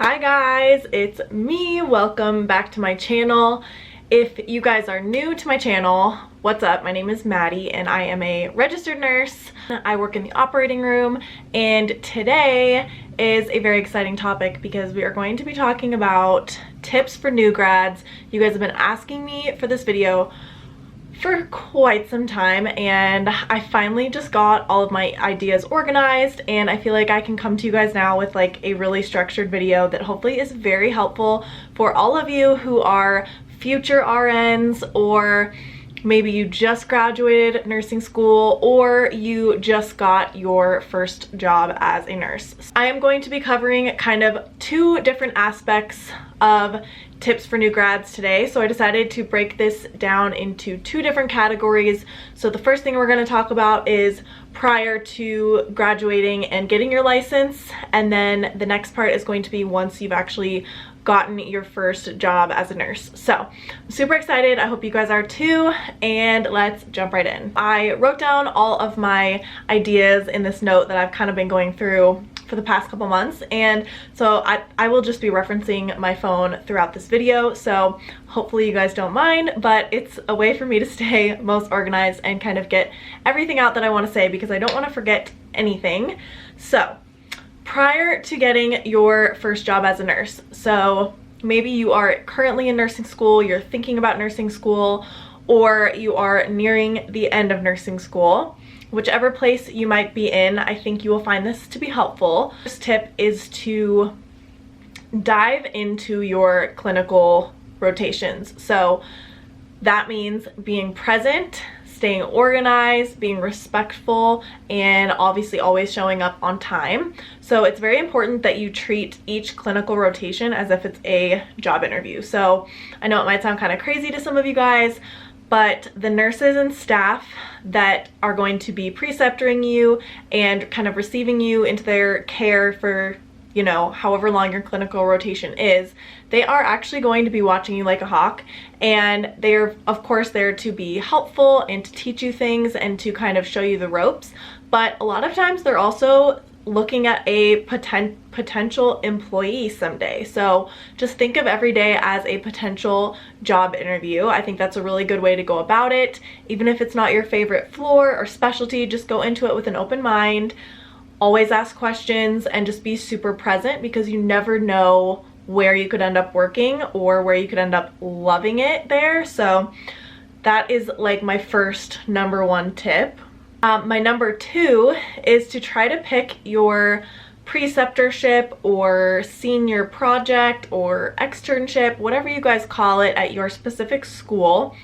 Hi guys, it's me. Welcome back to my channel. If you guys are new to my channel, what's up? My name is Maddie and I am a registered nurse. I work in the operating room, and today is a very exciting topic because we are going to be talking about tips for new grads. You guys have been asking me for this video for quite some time, and I finally just got all of my ideas organized, and I feel like I can come to you guys now with like a really structured video that hopefully is very helpful for all of you who are future RNs, or maybe you just graduated nursing school, or you just got your first job as a nurse. I am going to be covering kind of two different aspects of tips for new grads today, so I decided to break this down into two different categories. So the first thing we're going to talk about is prior to graduating and getting your license, and then the next part is going to be once you've actually gotten your first job as a nurse. So I'm super excited. I hope you guys are too, and let's jump right in. I wrote down all of my ideas in this note that I've kind of been going through for the past couple months, and so I will just be referencing my phone throughout this video, so hopefully you guys don't mind, but it's a way for me to stay most organized and kind of get everything out that I want to say because I don't want to forget anything. So prior to getting your first job as a nurse, so maybe you are currently in nursing school, you're thinking about nursing school, or you are nearing the end of nursing school. Whichever place you might be in, I think you will find this to be helpful. This tip is to dive into your clinical rotations. So that means being present, staying organized, being respectful, and obviously always showing up on time. So it's very important that you treat each clinical rotation as if it's a job interview. So I know it might sound kind of crazy to some of you guys, but the nurses and staff that are going to be preceptoring you and kind of receiving you into their care for, you know, however long your clinical rotation is, they are actually going to be watching you like a hawk, and they're of course there to be helpful and to teach you things and to kind of show you the ropes, but a lot of times they're also looking at a potential employee someday. So just think of every day as a potential job interview. I think that's a really good way to go about it. Even if it's not your favorite floor or specialty, just go into it with an open mind. Always ask questions and just be super present, because you never know where you could end up working or where you could end up loving it there. So that is like my first number one tip. My number two is to try to pick your preceptorship or senior project or externship, whatever you guys call it, at your specific school.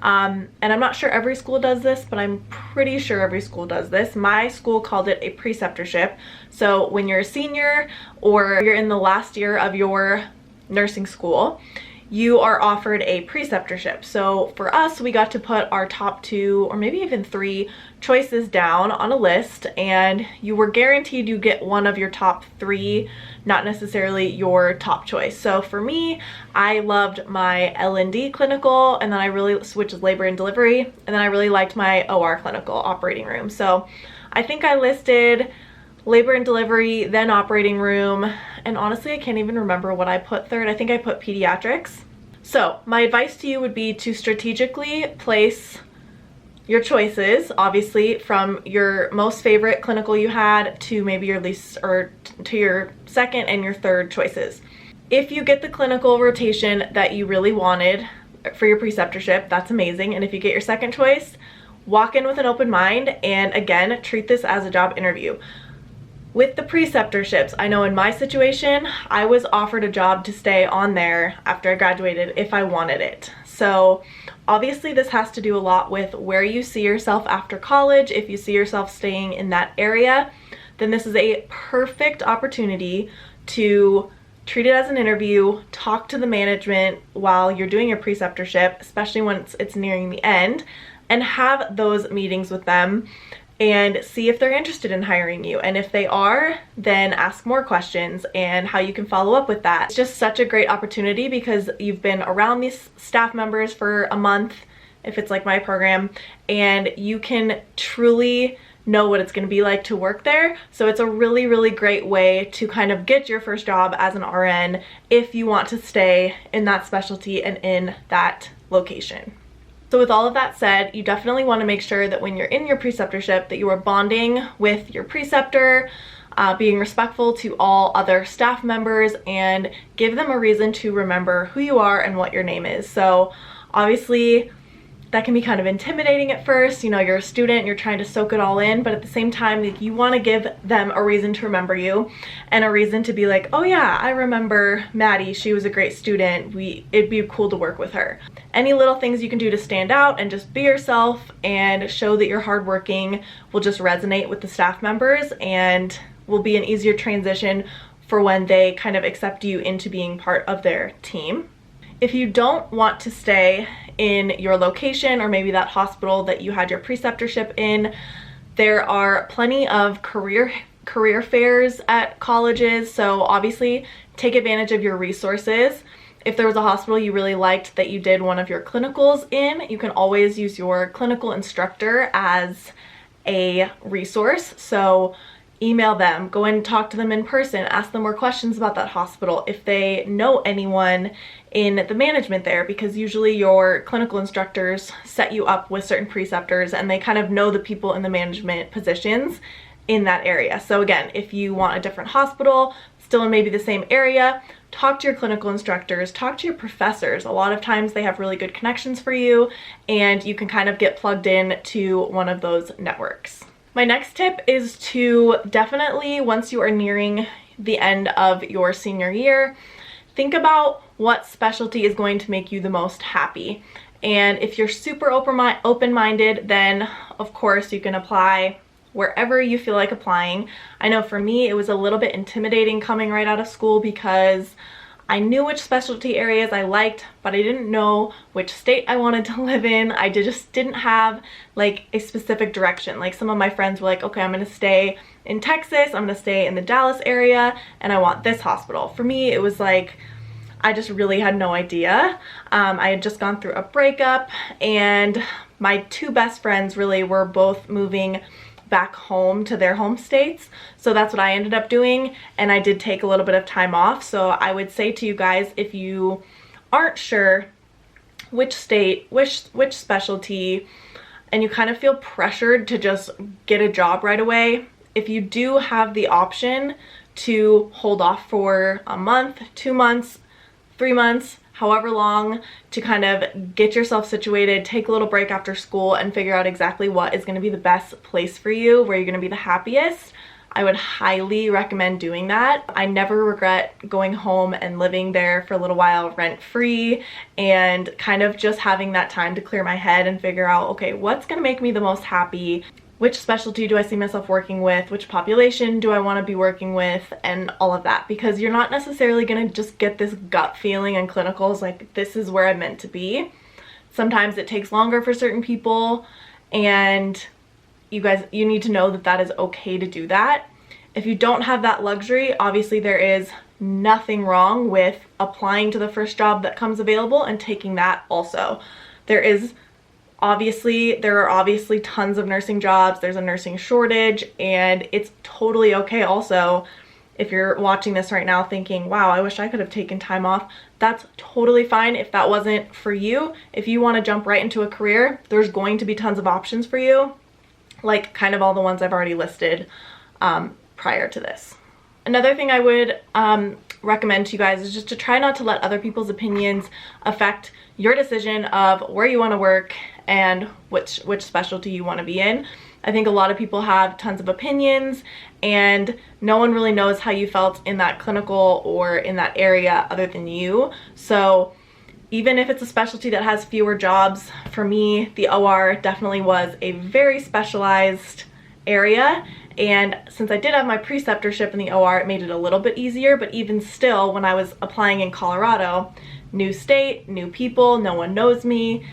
And I'm not sure every school does this, but I'm pretty sure every school does this. My school called it a preceptorship. So when you're a senior or you're in the last year of your nursing school, you are offered a preceptorship. So for us, we got to put our top two or maybe even three choices down on a list, and you were guaranteed you get one of your top three, not necessarily your top choice. So for me, I loved my L&D clinical, and then I really, which is labor and delivery, and then I really liked my OR clinical, operating room. So I think I listed labor and delivery, then operating room, and honestly I can't even remember what I put third. I think I put pediatrics. So my advice to you would be to strategically place your choices, obviously from your most favorite clinical you had to maybe your least, or to your second and your third choices. If you get the clinical rotation that you really wanted for your preceptorship, that's amazing. And if you get your second choice, walk in with an open mind, and again, treat this as a job interview. With the preceptorships, I know in my situation, I was offered a job to stay on there after I graduated if I wanted it. So obviously this has to do a lot with where you see yourself after college. If you see yourself staying in that area, then this is a perfect opportunity to treat it as an interview, talk to the management while you're doing your preceptorship, especially once it's nearing the end, and have those meetings with them and see if they're interested in hiring you. And if they are, then ask more questions and how you can follow up with that. It's just such a great opportunity because you've been around these staff members for a month, if it's like my program, and you can truly know what it's going to be like to work there. So it's a really, really great way to kind of get your first job as an RN if you want to stay in that specialty and in that location. So with all of that said, you definitely want to make sure that when you're in your preceptorship that you are bonding with your preceptor, being respectful to all other staff members, and give them a reason to remember who you are and what your name is. So obviously that can be kind of intimidating at first. You know, you're a student, you're trying to soak it all in, but at the same time, like, you want to give them a reason to remember you and a reason to be like, oh yeah, I remember Maddie, she was a great student, it'd be cool to work with her. Any little things you can do to stand out and just be yourself and show that you're hardworking will just resonate with the staff members and will be an easier transition for when they kind of accept you into being part of their team. If you don't want to stay in your location or maybe that hospital that you had your preceptorship in, there are plenty of career fairs at colleges, so obviously take advantage of your resources. If there was a hospital you really liked that you did one of your clinicals in, you can always use your clinical instructor as a resource. So email them, go and talk to them in person, ask them more questions about that hospital if they know anyone in the management there, because usually your clinical instructors set you up with certain preceptors and they kind of know the people in the management positions in that area. So again, if you want a different hospital, still in maybe the same area, talk to your clinical instructors, talk to your professors. A lot of times they have really good connections for you and you can kind of get plugged in to one of those networks. My next tip is to definitely, once you are nearing the end of your senior year, think about what specialty is going to make you the most happy. And if you're super open-minded, then of course you can apply wherever you feel like applying. I know for me it was a little bit intimidating coming right out of school because I knew which specialty areas I liked, but I didn't know which state I wanted to live in. I just didn't have like a specific direction. Like some of my friends were like, okay, I'm gonna stay in Texas, I'm gonna stay in the Dallas area, and I want this hospital. For me, it was like, I just really had no idea. I had just gone through a breakup and my two best friends really were both moving back home to their home states. So that's what I ended up doing, and I did take a little bit of time off. So I would say to you guys, if you aren't sure which state, which specialty, and you kind of feel pressured to just get a job right away, if you do have the option to hold off for a month, 2 months, 3 months, however long, to kind of get yourself situated, take a little break after school and figure out exactly what is going to be the best place for you, where you're going to be the happiest, I would highly recommend doing that. I never regret going home and living there for a little while rent-free and kind of just having that time to clear my head and figure out, okay, what's going to make me the most happy? Which specialty do I see myself working with? Which population do I want to be working with? And all of that, because you're not necessarily going to just get this gut feeling in clinicals like this is where I'm meant to be. Sometimes it takes longer for certain people, and you need to know that that is okay to do that. If you don't have that luxury, obviously there is nothing wrong with applying to the first job that comes available and taking that also. There are obviously tons of nursing jobs, there's a nursing shortage, and it's totally okay also if you're watching this right now thinking, wow, I wish I could have taken time off. That's totally fine if that wasn't for you. If you want to jump right into a career, there's going to be tons of options for you, like kind of all the ones I've already listed prior to this. Another thing I would recommend to you guys is just to try not to let other people's opinions affect your decision of where you want to work and which specialty you want to be in. I think a lot of people have tons of opinions and no one really knows how you felt in that clinical or in that area other than you. So even if it's a specialty that has fewer jobs, for me, the OR definitely was a very specialized area. And since I did have my preceptorship in the OR, it made it a little bit easier. But even still, when I was applying in Colorado, new state, new people, no one knows me,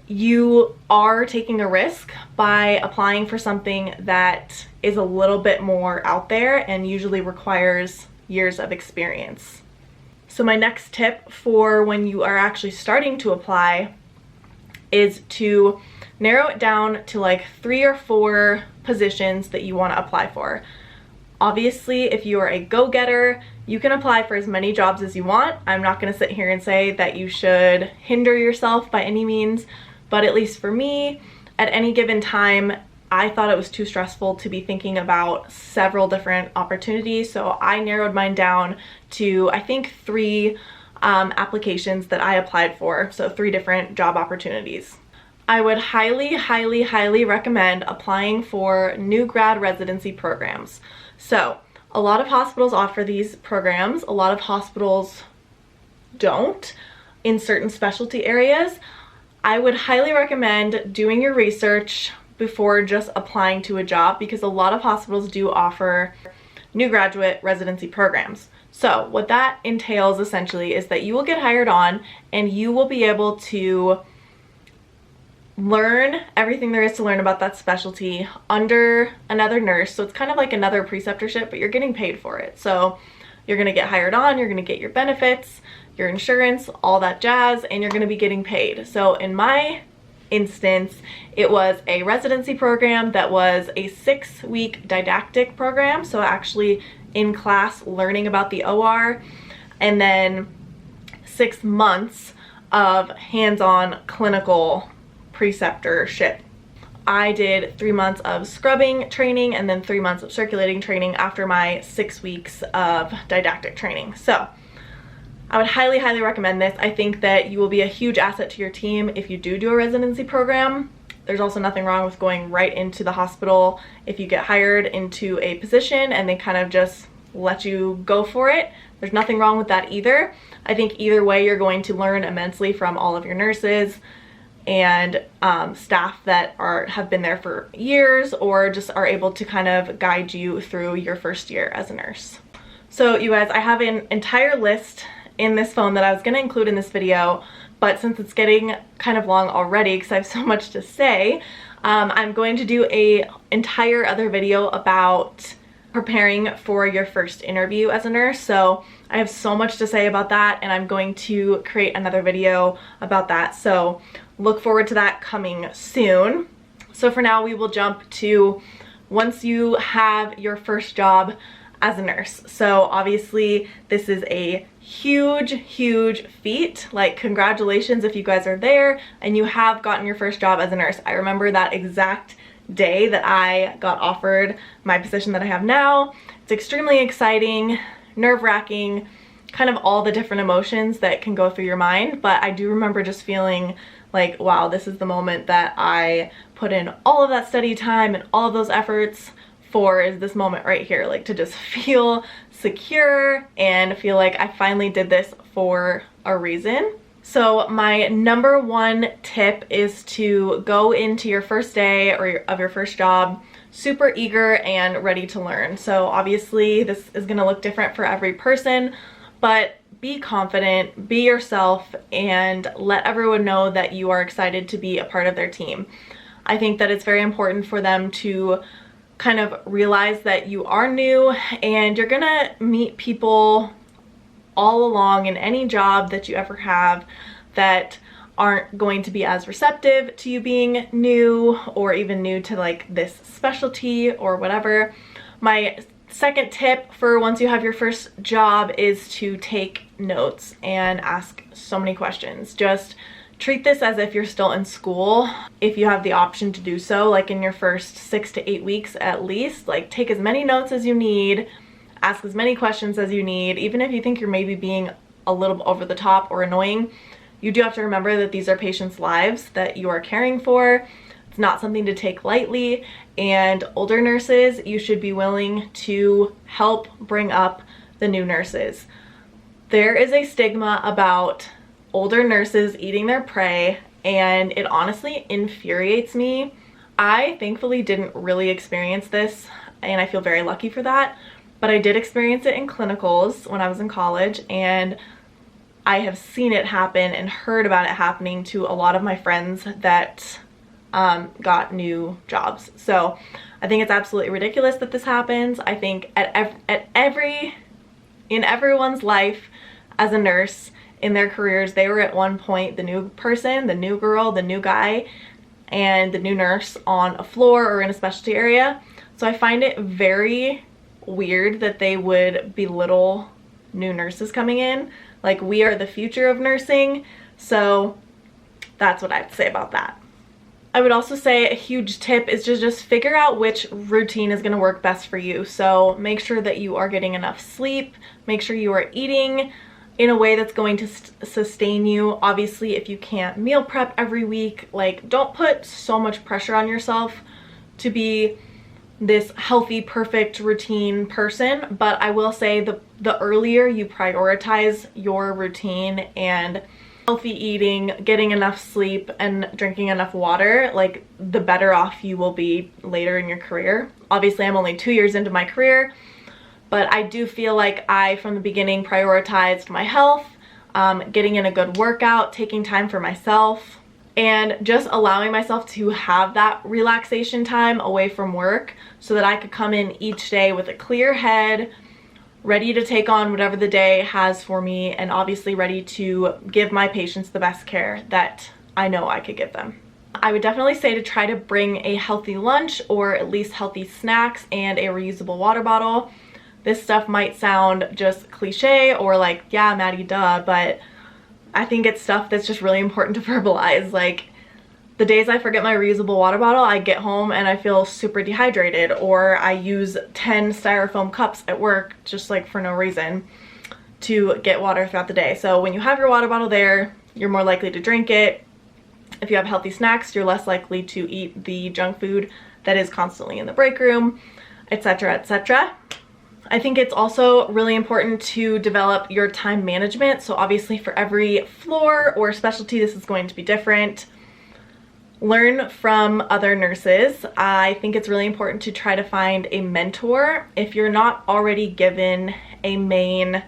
you are taking a risk by applying for something that is a little bit more out there and usually requires years of experience. So my next tip for when you are actually starting to apply is to narrow it down to like 3 or 4 positions that you want to apply for. Obviously, if you are a go-getter, you can apply for as many jobs as you want. I'm not going to sit here and say that you should hinder yourself by any means, but at least for me, at any given time, I thought it was too stressful to be thinking about several different opportunities, so I narrowed mine down to, I think, 3 applications that I applied for, so 3 different job opportunities. I would highly, highly, highly recommend applying for new grad residency programs. So a lot of hospitals offer these programs, a lot of hospitals don't in certain specialty areas. I would highly recommend doing your research before just applying to a job, because a lot of hospitals do offer new graduate residency programs. So what that entails essentially is that you will get hired on and you will be able to learn everything there is to learn about that specialty under another nurse. So it's kind of like another preceptorship, but you're getting paid for it. So you're going to get hired on, you're going to get your benefits, your insurance, all that jazz, and you're going to be getting paid. So in my instance, it was a residency program that was a 6-week didactic program. So actually in class learning about the OR, and then 6 months of hands-on clinical preceptorship. I did 3 months of scrubbing training and then 3 months of circulating training after my 6 weeks of didactic training. So I would highly, highly recommend this. I think that you will be a huge asset to your team if you do a residency program. There's also nothing wrong with going right into the hospital if you get hired into a position and they kind of just let you go for it. There's nothing wrong with that either. I think either way you're going to learn immensely from all of your nurses and staff that have been there for years, or just are able to kind of guide you through your first year as a nurse. So you guys, I have an entire list in this phone that I was going to include in this video, but since it's getting kind of long already because I have so much to say, I'm going to do a entire other video about preparing for your first interview as a nurse. So I have so much to say about that, and I'm going to create another video about that. So look forward to that coming soon. So for now, we will jump to once you have your first job as a nurse. So obviously this is a huge, huge feat. Like, congratulations if you guys are there and you have gotten your first job as a nurse. I remember that exact day that I got offered my position that I have now. It's extremely exciting, nerve-wracking, kind of all the different emotions that can go through your mind. But I do remember just feeling like, wow, this is the moment that I put in all of that study time and all of those efforts for, is this moment right here, like to just feel secure and feel like I finally did this for a reason. So my number 1 tip is to go into your first day of your first job super eager and ready to learn. So obviously this is going to look different for every person, but be confident, be yourself, and let everyone know that you are excited to be a part of their team. I think that it's very important for them to kind of realize that you are new and you're gonna meet people all along in any job that you ever have that aren't going to be as receptive to you being new, or even new to like this specialty or whatever. My second tip for once you have your first job is to take notes and ask so many questions. Just treat this as if you're still in school, if you have the option to do so, like in your first 6 to 8 weeks at least. Like, take as many notes as you need, ask as many questions as you need. Even if you think you're maybe being a little over the top or annoying, you do have to remember that these are patients' lives that you are caring for. It's not something to take lightly, and older nurses, you should be willing to help bring up the new nurses. There is a stigma about older nurses eating their prey, and it honestly infuriates me. I thankfully didn't really experience this, and I feel very lucky for that, but I did experience it in clinicals when I was in college, and I have seen it happen and heard about it happening to a lot of my friends that got new jobs. So I think it's absolutely ridiculous that this happens. I think in everyone's life as a nurse, in their careers, they were at one point the new person, the new girl, the new guy, and the new nurse on a floor or in a specialty area. So I find it very weird that they would belittle new nurses coming in. Like, we are the future of nursing. So that's what I have to say about that. I would also say a huge tip is to just figure out which routine is going to work best for you. So make sure that you are getting enough sleep, make sure you are eating in a way that's going to sustain you. Obviously, if you can't meal prep every week, like, don't put so much pressure on yourself to be this healthy, perfect routine person. But I will say the earlier you prioritize your routine and healthy eating, getting enough sleep, and drinking enough water, like, the better off you will be later in your career. Obviously, I'm only 2 years into my career, but I do feel like I, from the beginning, prioritized my health, getting in a good workout, taking time for myself, and just allowing myself to have that relaxation time away from work so that I could come in each day with a clear head, ready to take on whatever the day has for me, and obviously ready to give my patients the best care that I know I could give them. I would definitely say to try to bring a healthy lunch, or at least healthy snacks, and a reusable water bottle. This stuff might sound just cliche or like, yeah, Maddie, duh, but I think it's stuff that's just really important to verbalize. Like, the days I forget my reusable water bottle, I get home and I feel super dehydrated, or I use 10 styrofoam cups at work just like for no reason to get water throughout the day. So when you have your water bottle there, you're more likely to drink it. If you have healthy snacks, you're less likely to eat the junk food that is constantly in the break room, etc., etc. I think it's also really important to develop your time management. So obviously for every floor or specialty, this is going to be different. Learn from other nurses. I think it's really important to try to find a mentor. If you're not already given a main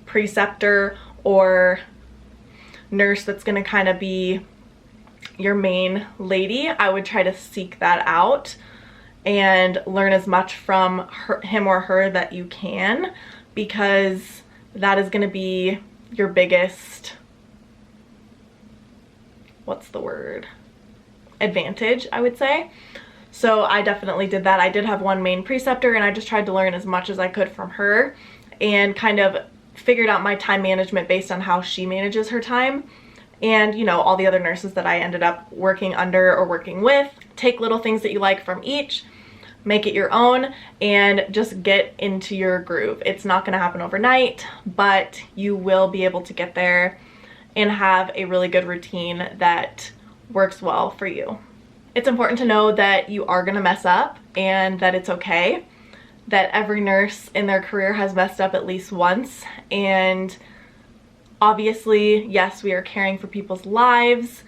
preceptor or nurse that's going to kind of be your main lady, I would try to seek that out and learn as much from him or her that you can, because that is going to be your biggest, what's the word? Advantage, I would say. So I definitely did that. I did have one main preceptor, and I just tried to learn as much as I could from her and kind of figured out my time management based on how she manages her time. And, you know, all the other nurses that I ended up working under or working with. Take little things that you like from each, make it your own, and just get into your groove. It's not going to happen overnight, but you will be able to get there and have a really good routine that works well for you. It's important to know that you are going to mess up and that it's okay, that every nurse in their career has messed up at least once. And obviously, yes, we are caring for people's lives.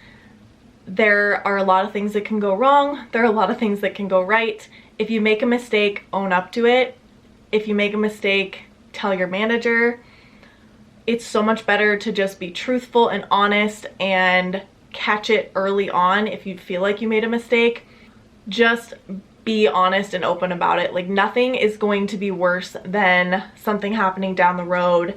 There are a lot of things that can go wrong. There are a lot of things that can go right. If you make a mistake, own up to it. If you make a mistake, tell your manager. It's so much better to just be truthful and honest and catch it early on. If you feel like you made a mistake, just be honest and open about it. Like, nothing is going to be worse than something happening down the road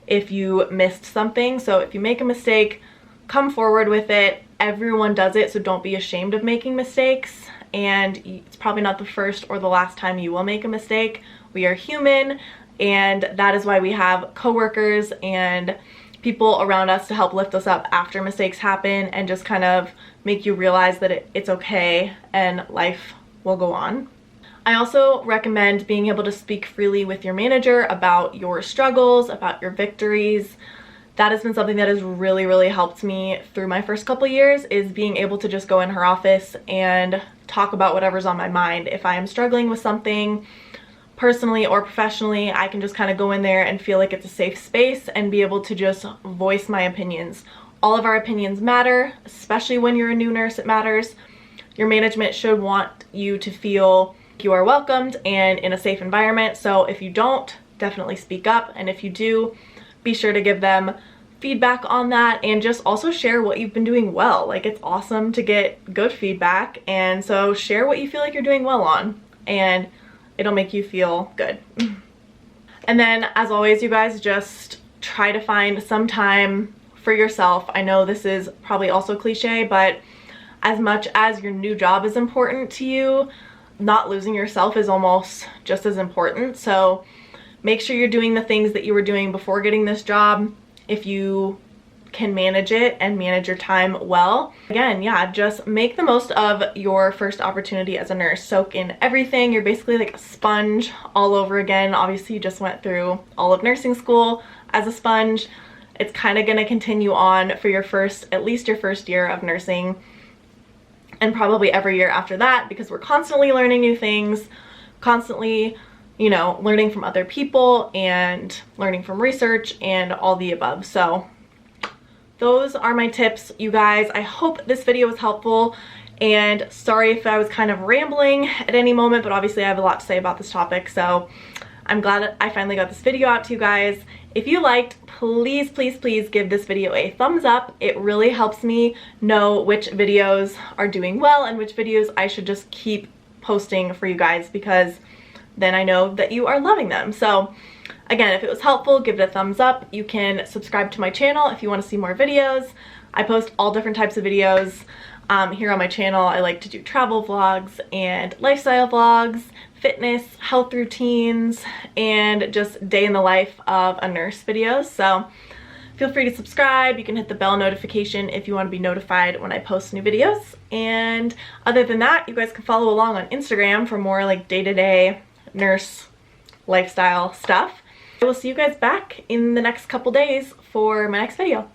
if you missed something. So if you make a mistake, come forward with it. Everyone does it, so don't be ashamed of making mistakes. And it's probably not the first or the last time you will make a mistake. We are human, and that is why we have coworkers and people around us to help lift us up after mistakes happen and just kind of make you realize that it's okay and life will go on. I also recommend being able to speak freely with your manager about your struggles, about your victories. That has been something that has really, really helped me through my first couple years, is being able to just go in her office and talk about whatever's on my mind. If I am struggling with something, personally or professionally, I can just kind of go in there and feel like it's a safe space and be able to just voice my opinions. All of our opinions matter, especially when you're a new nurse, it matters. Your management should want you to feel you are welcomed and in a safe environment. So if you don't, definitely speak up. And if you do, be sure to give them feedback on that, and just also share what you've been doing well. Like, it's awesome to get good feedback, and so share what you feel like you're doing well on, and it'll make you feel good. And then, as always, you guys, just try to find some time for yourself. I know this is probably also cliche, but as much as your new job is important to you, not losing yourself is almost just as important. So make sure you're doing the things that you were doing before getting this job if you can manage it and manage your time well. Again, yeah, just make the most of your first opportunity as a nurse. Soak in everything. You're basically like a sponge all over again. Obviously, you just went through all of nursing school as a sponge. It's kind of going to continue on for your first, at least your first year of nursing, and probably every year after that, because we're constantly learning new things, constantly, you know, learning from other people and learning from research and all the above. So those are my tips, you guys. I hope this video was helpful, and sorry if I was kind of rambling at any moment, but obviously I have a lot to say about this topic, so I'm glad I finally got this video out to you guys. If you liked, please, please, please give this video a thumbs up. It really helps me know which videos are doing well and which videos I should just keep posting for you guys, because then I know that you are loving them. So again, if it was helpful, give it a thumbs up. You can subscribe to my channel if you want to see more videos. I post all different types of videos here on my channel. I like to do travel vlogs and lifestyle vlogs, fitness, health routines, and just day in the life of a nurse videos. So feel free to subscribe. You can hit the bell notification if you want to be notified when I post new videos. And other than that, you guys can follow along on Instagram for more like day-to-day nurse lifestyle stuff. I will see you guys back in the next couple days for my next video.